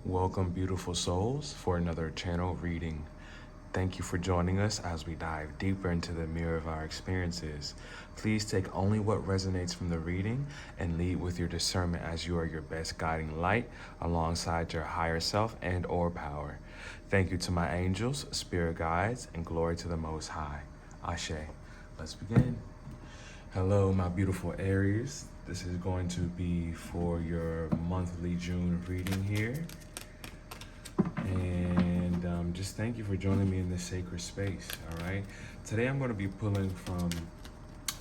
Welcome, beautiful souls, for another channel reading. Thank you for joining us as we dive deeper into the mirror of our experiences. Please take only what resonates from the reading and lead with your discernment, as you are your best guiding light alongside your higher self and or power. Thank you to my angels, spirit guides, and glory to the Most High. Ashe. Let's begin. Hello, my beautiful Aries. This is going to be for your monthly June reading here. And just thank you for joining me in this sacred space, all right? Today I'm going to be pulling from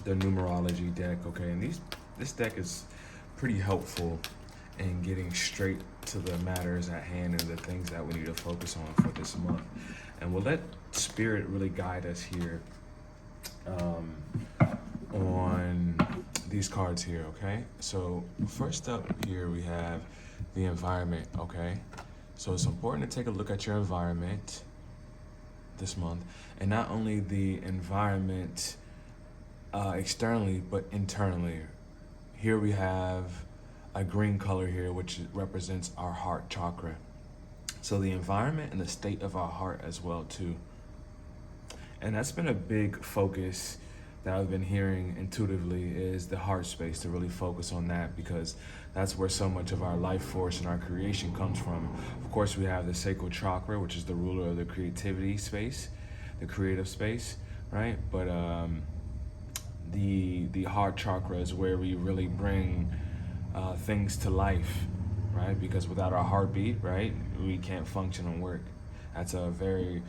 the numerology deck, okay? And this deck is pretty helpful in getting straight to the matters at hand and the things that we need to focus on for this month. And we'll let Spirit really guide us here on these cards here, okay? So first up here we have the environment, okay? So it's important to take a look at your environment this month, and not only the environment externally, but internally. Here we have a green color here, which represents our heart chakra. So the environment and the state of our heart as well too. And that's been a big focus that I've been hearing intuitively, is the heart space, to really focus on that, because that's where so much of our life force and our creation comes from. Of course, we have the sacral chakra, which is the ruler of the creativity space, the creative space, right? But the heart chakra is where we really bring things to life, right? Because without our heartbeat, right, we can't function and work. That's a very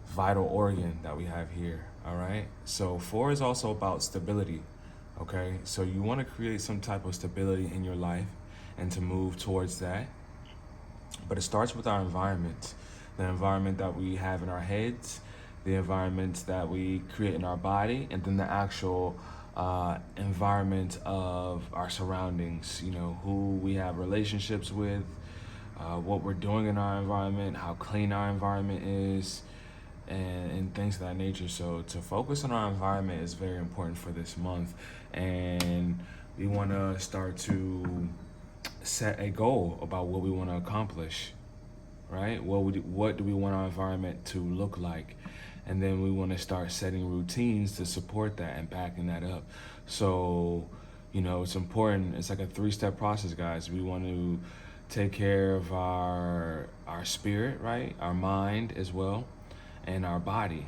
vital organ that we have here, all right? So 4 is also about stability, okay? So you want to create some type of stability in your life and to move towards that. But it starts with our environment, the environment that we have in our heads, the environment that we create in our body, and then the actual environment of our surroundings, you know, who we have relationships with, what we're doing in our environment, how clean our environment is, and things of that nature. So to focus on our environment is very important for this month, and we want to start to set a goal about what we want to accomplish, right? What do we want our environment to look like? And then we want to start setting routines to support that and backing that up. So, you know, it's important. It's like a 3-step process, guys. We want to take care of our spirit, right? Our mind as well, and our body,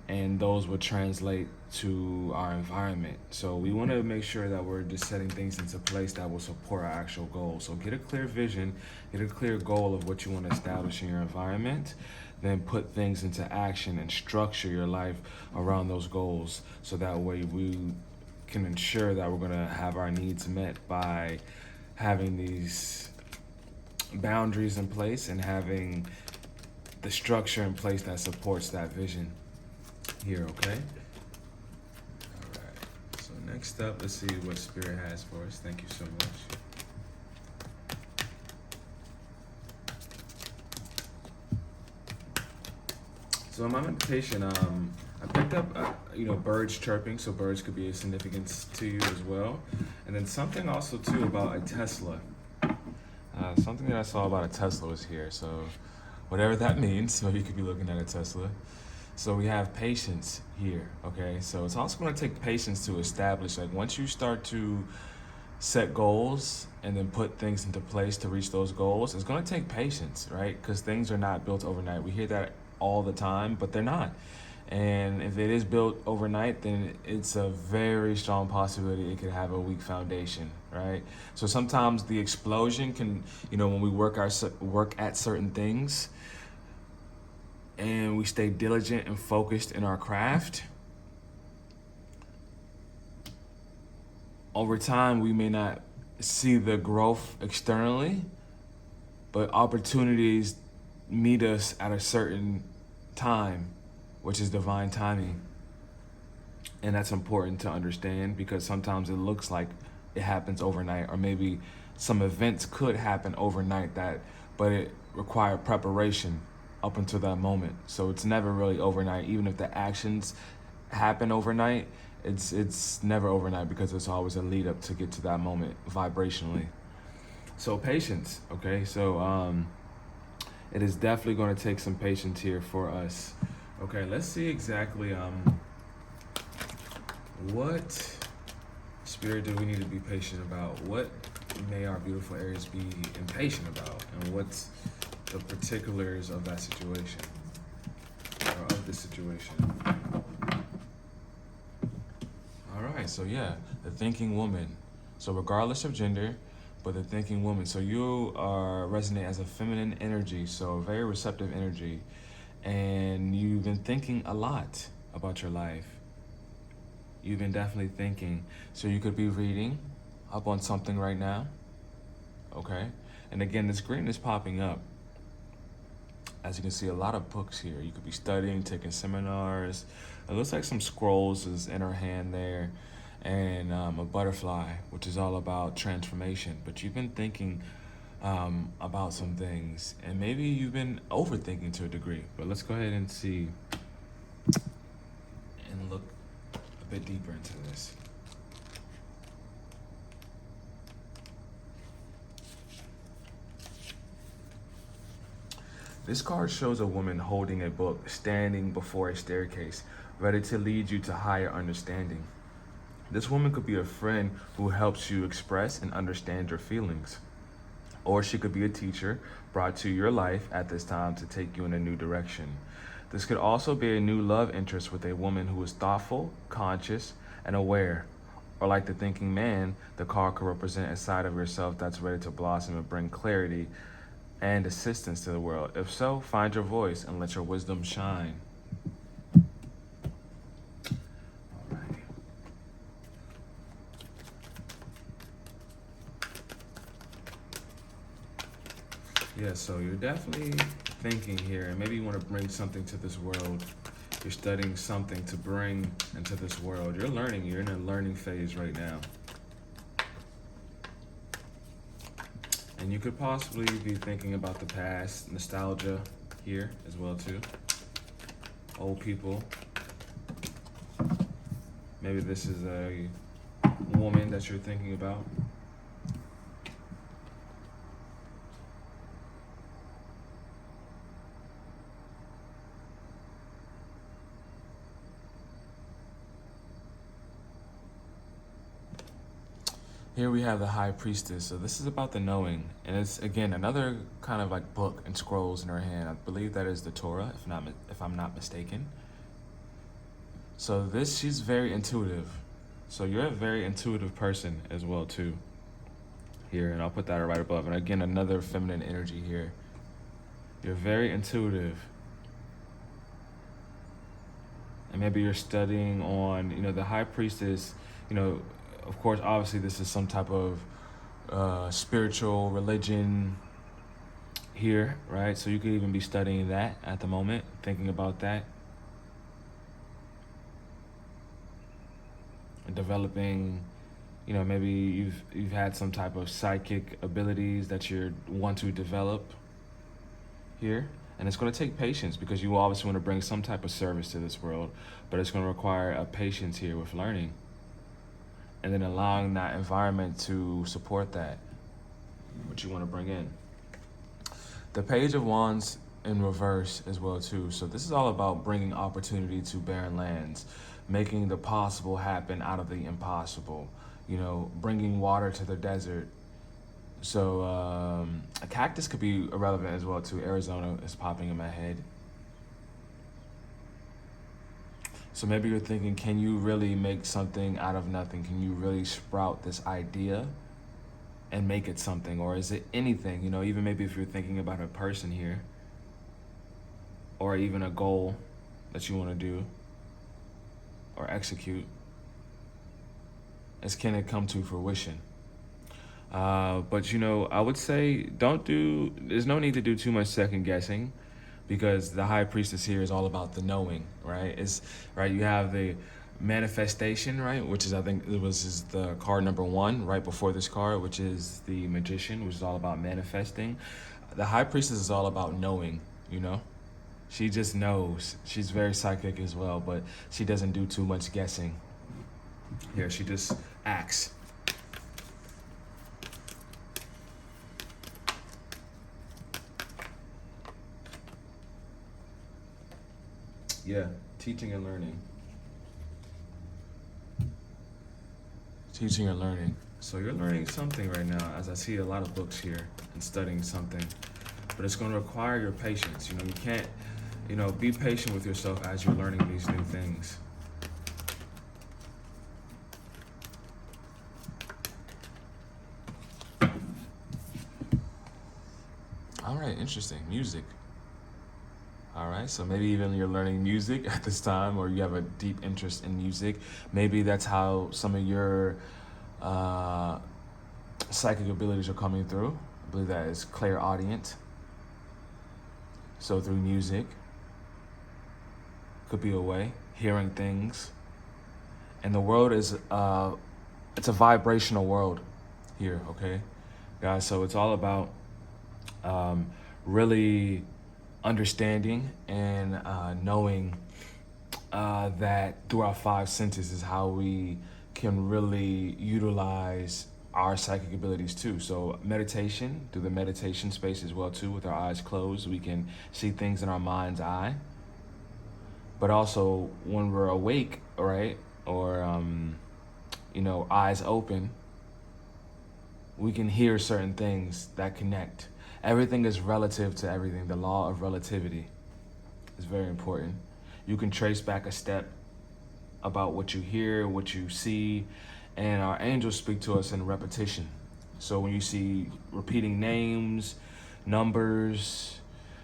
and those will translate to our environment. So we want to make sure that we're just setting things into place that will support our actual goals. So get a clear vision, get a clear goal of what you want to establish in your environment, then put things into action and structure your life around those goals, so that way we can ensure that we're going to have our needs met by having these boundaries in place and having the structure in place that supports that vision here, okay? All right, so next up, let's see what Spirit has for us. Thank you so much. So in my meditation, I picked up, birds chirping, so birds could be a significance to you as well. And then something also too about a Tesla. Something that I saw about a Tesla was here, so whatever that means. So you could be looking at a Tesla. So we have patience here, okay? So it's also going to take patience to establish, like, once you start to set goals and then put things into place to reach those goals, it's going to take patience, right? Because things are not built overnight. We hear that all the time, but they're not. And if it is built overnight, then it's a very strong possibility it could have a weak foundation, right? So sometimes the explosion can, when we work at certain things and we stay diligent and focused in our craft, over time we may not see the growth externally, but opportunities meet us at a certain time, which is divine timing. And that's important to understand, because sometimes it looks like it happens overnight, or maybe some events could happen overnight, but it required preparation up until that moment. So it's never really overnight. Even if the actions happen overnight, it's never overnight, because it's always a lead up to get to that moment vibrationally. So patience, okay? So It is definitely going to take some patience here for us. Okay, let's see exactly what spirit do we need to be patient about? What may our beautiful Aries be impatient about? And what's the particulars of that situation, or of the situation? All right, so yeah, the thinking woman. So regardless of gender, but the thinking woman. So you are resonate as a feminine energy, so a very receptive energy. And you've been thinking a lot about your life. You've been definitely thinking. So you could be reading up on something right now, okay? And again, this green is popping up. As you can see, a lot of books here. You could be studying, taking seminars. It looks like some scrolls is in her hand there, and a butterfly, which is all about transformation. But you've been thinking about some things, and maybe you've been overthinking to a degree. But let's go ahead and see and look a bit deeper into this. This card shows a woman holding a book, standing before a staircase, ready to lead you to higher understanding. This woman could be a friend who helps you express and understand your feelings. Or she could be a teacher brought to your life at this time to take you in a new direction. This could also be a new love interest with a woman who is thoughtful, conscious, and aware. Or like the thinking man, the card could represent a side of yourself that's ready to blossom and bring clarity and assistance to the world. If so, find your voice and let your wisdom shine. Alrighty. Yeah, so you're definitely thinking here, and maybe you want to bring something to this world. You're studying something to bring into this world. You're learning. You're in a learning phase right now. And you could possibly be thinking about the past, nostalgia here as well too. Old people. Maybe this is a woman that you're thinking about. Here we have the High Priestess. So this is about the knowing. And it's, again, another kind of like book and scrolls in her hand. I believe that is the Torah, if I'm not mistaken. So she's very intuitive. So you're a very intuitive person as well too. Here, and I'll put that right above. And again, another feminine energy here. You're very intuitive. And maybe you're studying on, the High Priestess, of course, obviously this is some type of spiritual religion here, right? So you could even be studying that at the moment, thinking about that. And developing, maybe you've had some type of psychic abilities that you want to develop here. And it's going to take patience because you obviously want to bring some type of service to this world, but it's going to require a patience here with learning. And then allowing that environment to support that, what you want to bring in. The Page of Wands in reverse as well too. So this is all about bringing opportunity to barren lands, making the possible happen out of the impossible, bringing water to the desert. So a cactus could be irrelevant as well too. Arizona is popping in my head. So maybe you're thinking, can you really make something out of nothing? Can you really sprout this idea and make it something? Or is it anything? Even maybe if you're thinking about a person here, or even a goal that you want to do or execute, can it come to fruition? But I would say there's no need to do too much second guessing, because the High Priestess here is all about the knowing, right? You have the manifestation, right? Which is, I think is the card number 1 right before this card, which is the Magician, which is all about manifesting. The High Priestess is all about knowing, She just knows. She's very psychic as well, but she doesn't do too much guessing. Here, she just acts. Yeah, teaching and learning. Teaching and learning. So you're learning something right now, as I see a lot of books here and studying something. But it's going to require your patience. You know, you can't, be patient with yourself as you're learning these new things. All right, interesting. Music. All right, so maybe even you're learning music at this time, or you have a deep interest in music. Maybe that's how some of your psychic abilities are coming through. I believe that is clairaudient. So through music, could be a way, hearing things. And the world is, it's a vibrational world here, okay? Guys, so it's all about really understanding and knowing that through our five senses is how we can really utilize our psychic abilities too. So meditation, through the meditation space as well too, with our eyes closed, we can see things in our mind's eye. But also when we're awake, right, or eyes open, we can hear certain things that connect. Everything is relative to everything. The law of relativity is very important. You can trace back a step about what you hear, what you see, and our angels speak to us in repetition. So when you see repeating names, numbers,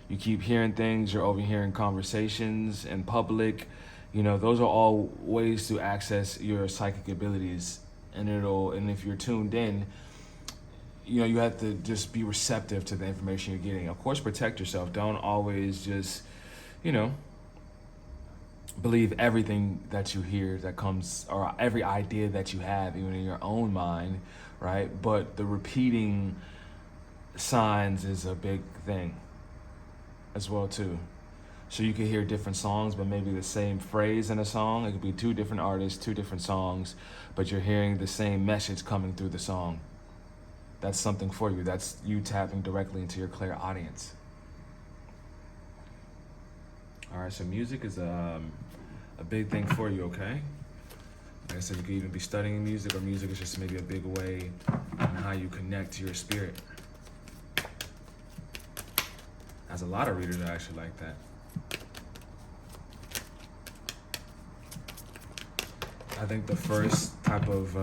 you keep hearing things, you're overhearing conversations in public, those are all ways to access your psychic abilities. And if you're tuned in, you have to just be receptive to the information you're getting. Of course, protect yourself. Don't always just, believe everything that you hear that comes, or every idea that you have, even in your own mind, right? But the repeating signs is a big thing as well too. So you can hear different songs, but maybe the same phrase in a song. It could be two different artists, two different songs, but you're hearing the same message coming through the song. That's something for you. That's you tapping directly into your clairaudience. All right, so music is a big thing for you, okay? Like I said, you could even be studying music, or music is just maybe a big way on how you connect to your spirit. As a lot of readers are actually like that. I think the first type of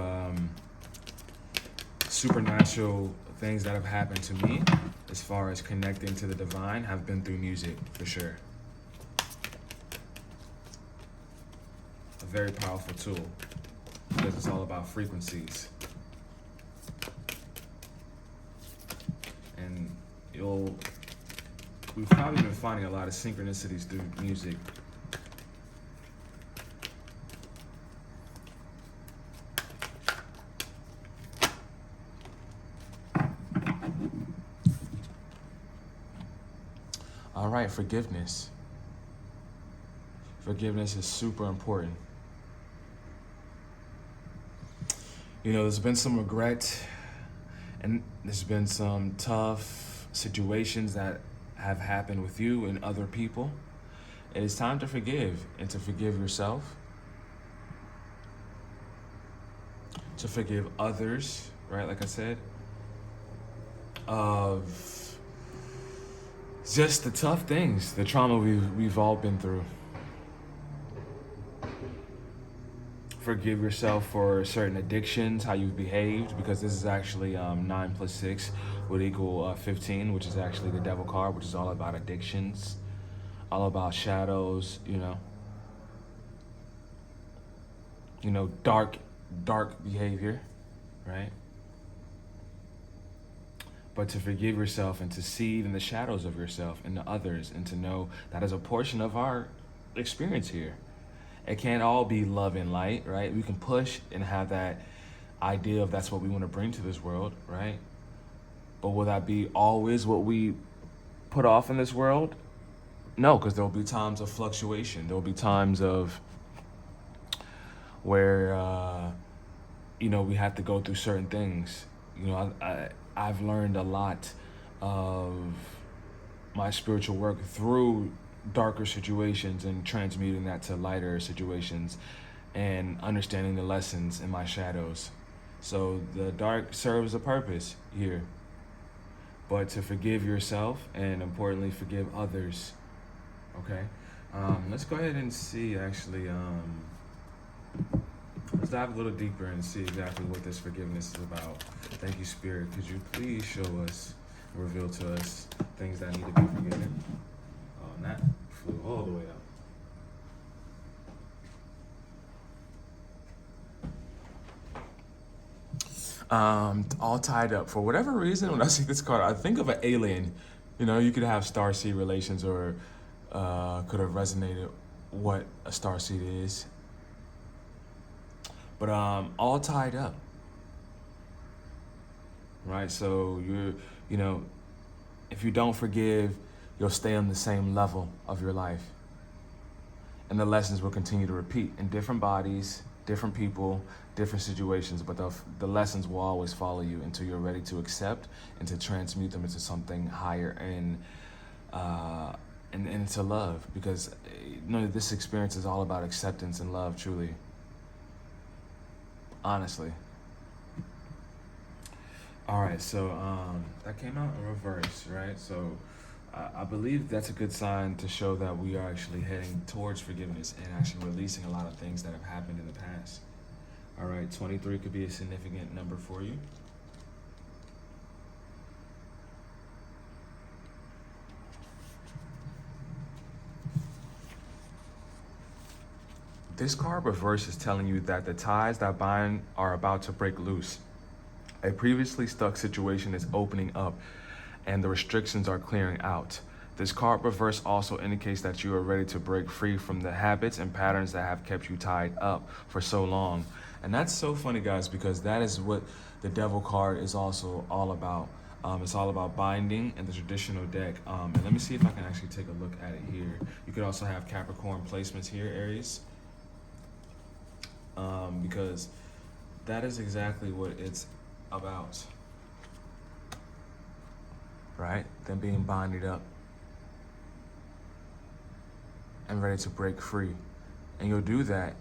supernatural things that have happened to me as far as connecting to the divine have been through music, for sure. A very powerful tool, because it's all about frequencies. And we've probably been finding a lot of synchronicities through music. All right, forgiveness. Forgiveness is super important. There's been some regret, and there's been some tough situations that have happened with you and other people. It is time to forgive, and to forgive yourself, to forgive others, right? Like I said, of just the tough things, the trauma we've all been through. Forgive yourself for certain addictions, how you've behaved, because this is actually 9 + 6 would equal 15, which is actually the devil card, which is all about addictions, all about shadows, dark behavior, right? But to forgive yourself and to see even the shadows of yourself and the others, and to know that is a portion of our experience here. It can't all be love and light, right? We can push and have that idea of that's what we want to bring to this world, right? But will that be always what we put off in this world? No, because there will be times of fluctuation. There will be times of where, we have to go through certain things. I've learned a lot of my spiritual work through darker situations and transmuting that to lighter situations and understanding the lessons in my shadows. So the dark serves a purpose here, but to forgive yourself and importantly forgive others. Okay, let's go ahead and see actually. Let's dive a little deeper and see exactly what this forgiveness is about. Thank you, Spirit. Could you please show us, reveal to us things that need to be forgiven? Oh, and that flew all the way up. All tied up. For whatever reason, when I see this card, I think of an alien. You know, you could have starseed relations or could have resonated what a starseed is. But all tied up, right? So you know, if you don't forgive, you'll stay on the same level of your life. And the lessons will continue to repeat in different bodies, different people, different situations, but the lessons will always follow you until you're ready to accept and to transmute them into something higher and into love. Because this experience is all about acceptance and love, truly. Honestly. All right, so that came out in reverse, right? So I believe that's a good sign to show that we are actually heading towards forgiveness and actually releasing a lot of things that have happened in the past. All right, 23 could be a significant number for you. This card reverse is telling you that the ties that bind are about to break loose. A previously stuck situation is opening up and the restrictions are clearing out. This card reverse also indicates that you are ready to break free from the habits and patterns that have kept you tied up for so long. And that's so funny, guys, because that is what the Devil card is also all about. It's all about binding in the traditional deck. And let me see if I can actually take a look at it here. You could also have Capricorn placements here, Aries. Because that is exactly what it's about, right? Them being bonded up and ready to break free. And you'll do that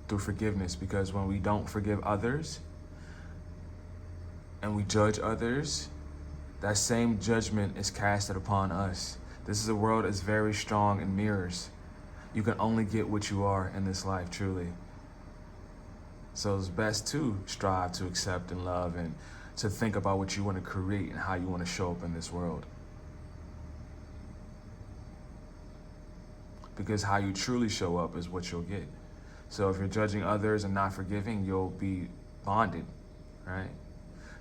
through forgiveness, because when we don't forgive others and we judge others, that same judgment is casted upon us. This is a world that's very strong in mirrors. You can only get what you are in this life, truly. So it's best to strive to accept and love and to think about what you want to create and how you want to show up in this world. Because how you truly show up is what you'll get. So if you're judging others and not forgiving, you'll be bonded, right?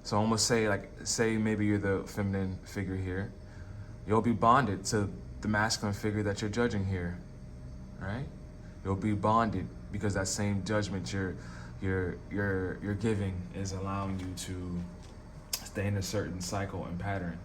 So almost say maybe you're the feminine figure here. You'll be bonded to the masculine figure that you're judging here, right? You'll be bonded because that same judgment you're giving is allowing you to stay in a certain cycle and pattern.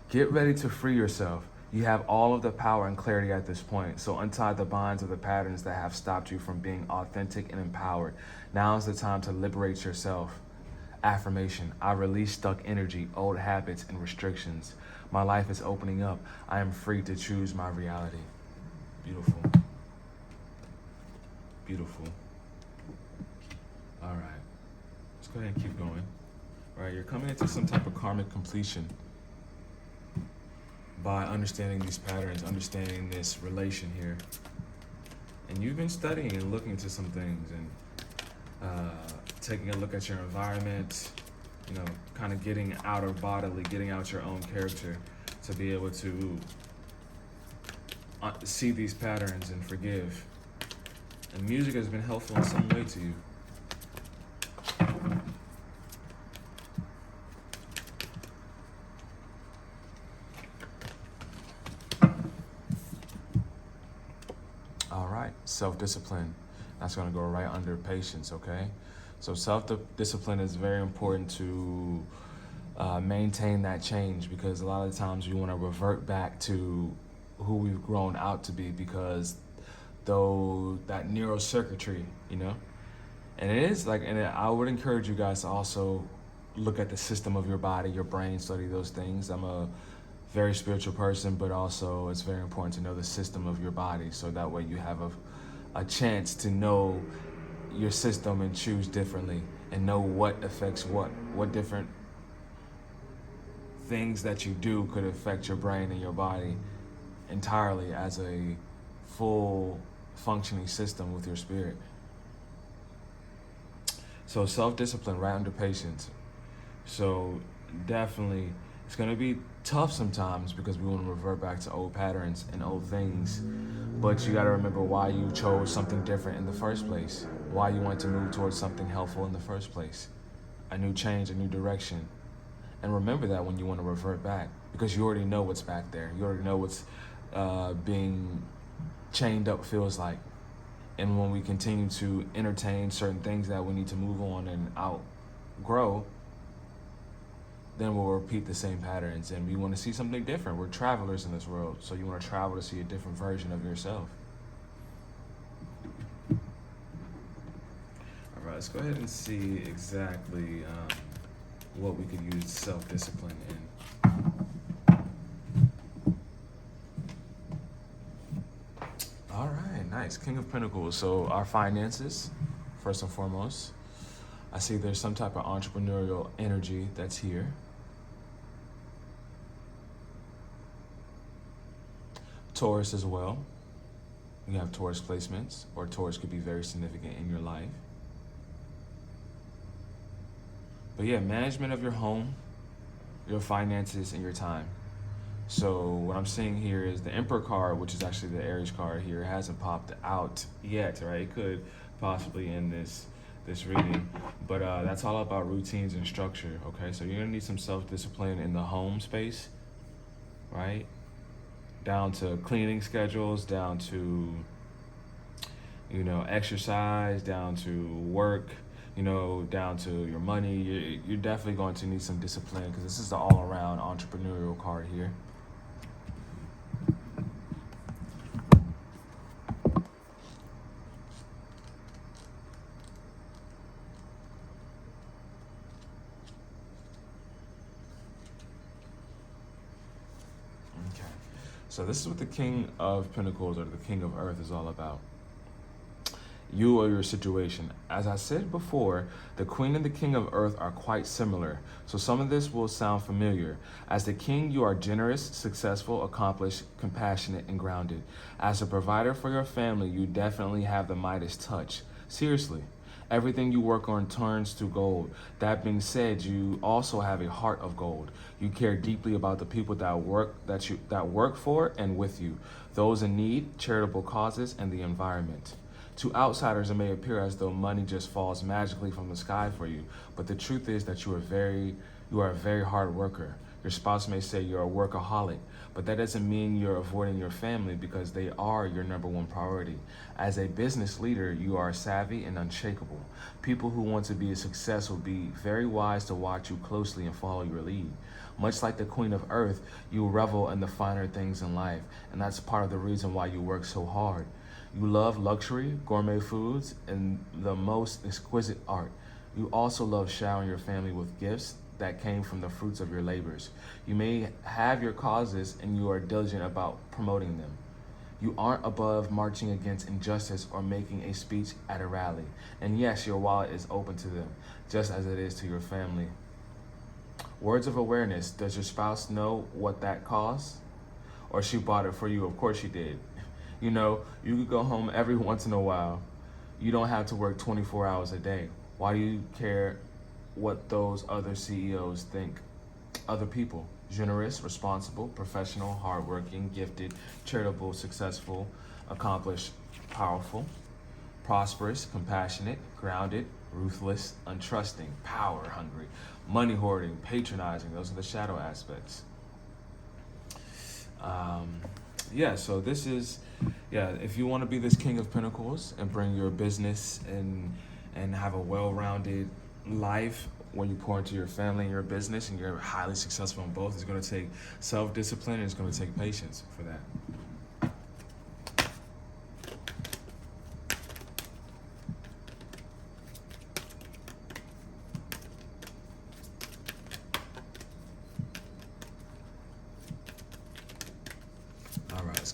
Get ready to free yourself. You have all of the power and clarity at this point. So untie the bonds of the patterns that have stopped you from being authentic and empowered. Now is the time to liberate yourself. Affirmation: I release stuck energy, old habits, and restrictions. My life is opening up. I am free to choose my reality. Beautiful. Beautiful. All right. Let's go ahead and keep going. All right, you're coming into some type of karmic completion by understanding these patterns, understanding this relation here. And you've been studying and looking into some things and taking a look at your environment, kind of getting out of bodily, getting out your own character to be able to see these patterns and forgive. And music has been helpful in some way to you. All right, self-discipline. That's going to go right under patience, okay? So self-discipline is very important to maintain that change, because a lot of the times we want to revert back to who we've grown out to be, because that neural circuitry, and it is and I would encourage you guys to also look at the system of your body, your brain, study those things. I'm a very spiritual person, but also it's very important to know the system of your body, so that way you have a chance to know your system and choose differently and know what affects what different things that you do could affect your brain and your body entirely as a full functioning system with your spirit. So self-discipline right under patience. So definitely it's going to be tough sometimes because we want to revert back to old patterns and old things, but you got to remember why you chose something different in the first place, why you want to move towards something helpful in the first place, a new change, a new direction. And remember that when you want to revert back, because you already know what's back there. You already know what's being chained up feels like. And when we continue to entertain certain things that we need to move on and outgrow, then we'll repeat the same patterns. And we want to see something different. We're travelers in this world, so you want to travel to see a different version of yourself. All right, let's go ahead and see exactly what we could use self-discipline in. All right, nice. King of Pentacles. So our finances, first and foremost. I see there's some type of entrepreneurial energy that's here. Taurus as well. You have Taurus placements, or Taurus could be very significant in your life. But yeah, management of your home, your finances, and your time. So what I'm seeing here is the Emperor card, which is actually the Aries card here, hasn't popped out yet, right? It could possibly end this reading, but that's all about routines and structure, okay? So you're gonna need some self-discipline in the home space, right? Down to cleaning schedules, down to, you know, exercise, down to work, you know, down to your money. You're definitely going to need some discipline because this is the all-around entrepreneurial card here. Okay, so this is what the King of Pentacles or the King of Earth is all about. You or your situation. As I said before, the Queen and the King of Earth are quite similar, so some of this will sound familiar. As the King, you are generous, successful, accomplished, compassionate, and grounded. As a provider for your family, you definitely have the Midas touch. Seriously, everything you work on turns to gold. That being said, you also have a heart of gold. You care deeply about the people that work for and with you, those in need, charitable causes, and the environment. To outsiders, it may appear as though money just falls magically from the sky for you, but the truth is that you are a very hard worker. Your spouse may say you're a workaholic, but that doesn't mean you're avoiding your family because they are your number one priority. As a business leader, you are savvy and unshakable. People who want to be a success will be very wise to watch you closely and follow your lead. Much like the Queen of Earth, you revel in the finer things in life, and that's part of the reason why you work so hard. You love luxury, gourmet foods, and the most exquisite art. You also love showering your family with gifts that came from the fruits of your labors. You may have your causes and you are diligent about promoting them. You aren't above marching against injustice or making a speech at a rally. And yes, your wallet is open to them, just as it is to your family. Words of awareness. Does your spouse know what that costs? Or she bought it for you? Of course she did. You know, you could go home every once in a while. You don't have to work 24 hours a day. Why do you care what those other CEOs think? Other people. Generous, responsible, professional, hardworking, gifted, charitable, successful, accomplished, powerful, prosperous, compassionate, grounded, ruthless, untrusting, power hungry, money hoarding, patronizing. Those are the shadow aspects. Yeah, so this is, if you want to be this King of Pentacles and bring your business and have a well-rounded life when you pour into your family and your business and you're highly successful in both, it's going to take self-discipline and it's going to take patience for that.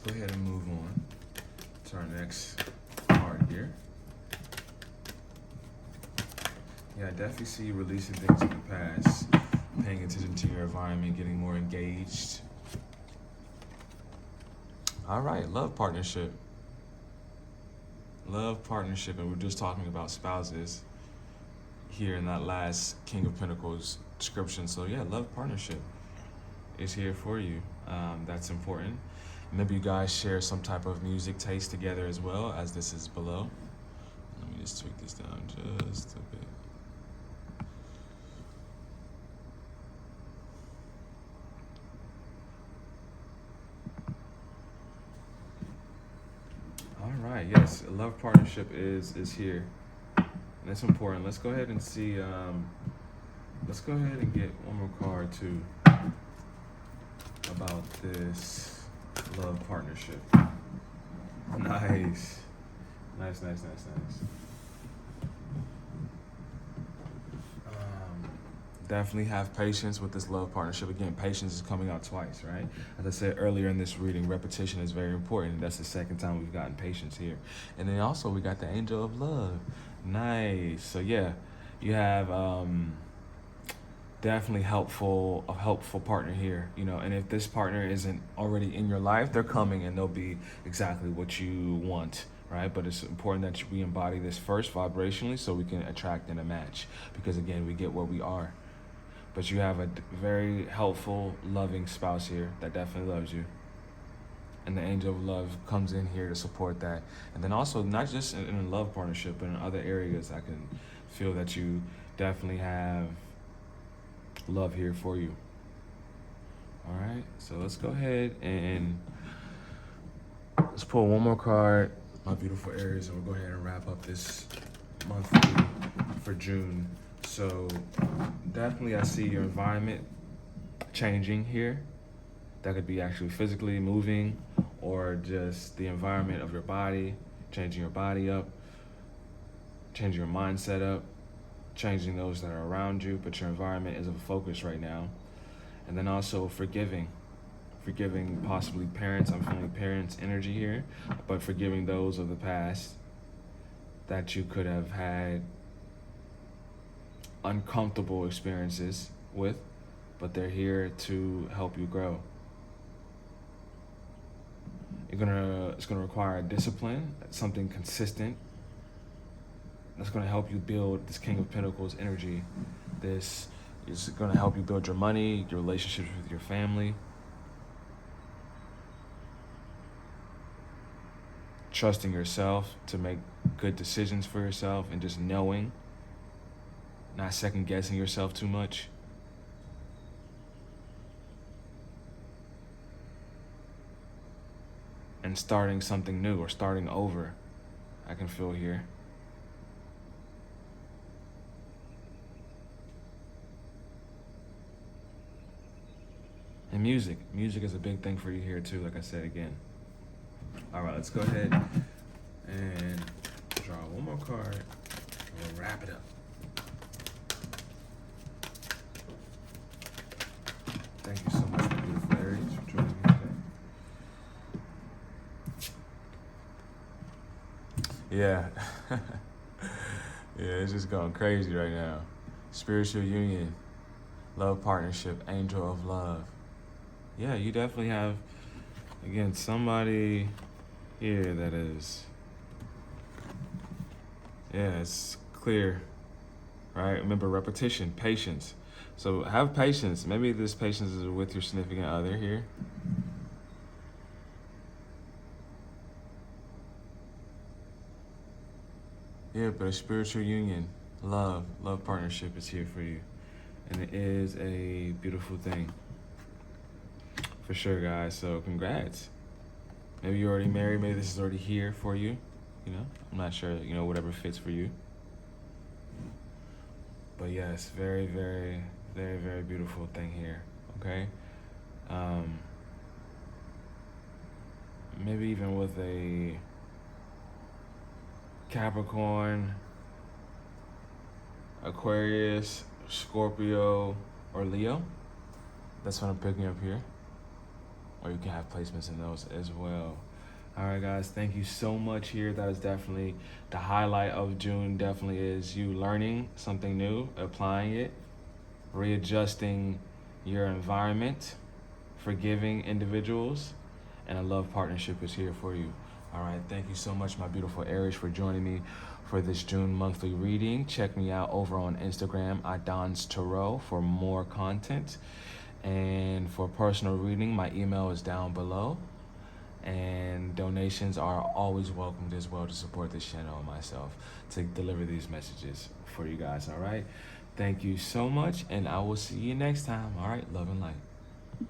go ahead and move on to our next card here. Yeah, I definitely see you releasing things in the past, paying attention to your environment, getting more engaged. All right, love partnership. Love partnership, and we're just talking about spouses here in that last King of Pentacles description. So yeah, love partnership is here for you. That's important. Maybe you guys share some type of music taste together as well, as this is below. Let me just tweak this down just a bit. All right, yes, a love partnership is here. And that's important. Let's go ahead and see, let's go ahead and get one more card too about this love partnership. Nice. Nice. Definitely have patience with this love partnership. Again, patience is coming out twice, right? As I said earlier in this reading, repetition is very important. That's the second time we've gotten patience here. And then also we got the angel of love. Nice. So yeah, you have definitely a helpful partner here, you know, and if this partner isn't already in your life, they're coming and they'll be exactly what you want, right? But it's important that we embody this first vibrationally so we can attract and a match, because again, we get where we are. But you have a very helpful, loving spouse here that definitely loves you. And the angel of love comes in here to support that. And then also, not just in a love partnership, but in other areas, I can feel that you definitely have love here for you. All right, so let's go ahead and let's pull one more card, my beautiful Aries, and we'll go ahead and wrap up this monthly for June. So definitely I see your environment changing here. That could be actually physically moving, or just the environment of your body, changing your body up, changing your mindset up, changing those that are around you, but your environment is a focus right now. And then also forgiving possibly parents. I'm feeling parents energy here, but forgiving those of the past that you could have had uncomfortable experiences with, but they're here to help you grow. It's gonna require discipline, something consistent. That's gonna help you build this King of Pentacles energy. This is gonna help you build your money, your relationships with your family. Trusting yourself to make good decisions for yourself, and just knowing, not second guessing yourself too much. And starting something new or starting over, I can feel here. And music is a big thing for you here too, like I said again. All right, let's go ahead and draw one more card and we'll wrap it up. Thank you so much, beautiful Aries, for joining me today. Yeah. Yeah, it's just going crazy right now. Spiritual union, love partnership, angel of love. Yeah, you definitely have, again, somebody here that is, yeah, it's clear, right? Remember, repetition, patience. So have patience. Maybe this patience is with your significant other here. Yeah, but a spiritual union, love partnership is here for you. And it is a beautiful thing. For sure, guys. So congrats. Maybe you're already married. Maybe this is already here for you. You know, I'm not sure, you know, whatever fits for you. But yes, very, very, very, very beautiful thing here. Okay. Maybe even with a Capricorn, Aquarius, Scorpio, or Leo. That's what I'm picking up here. or you can have placements in those as well. All right, guys, thank you so much here. That is definitely the highlight of June. Definitely is you learning something new, applying it, readjusting your environment, forgiving individuals, and a love partnership is here for you. All right, thank you so much, my beautiful Aries, for joining me for this June monthly reading. Check me out over on Instagram at Donstarot for more content. And for personal reading, my email is down below. And donations are always welcomed as well to support this channel and myself to deliver these messages for you guys. All right, thank you so much, and I will see you next time. All right, love and light.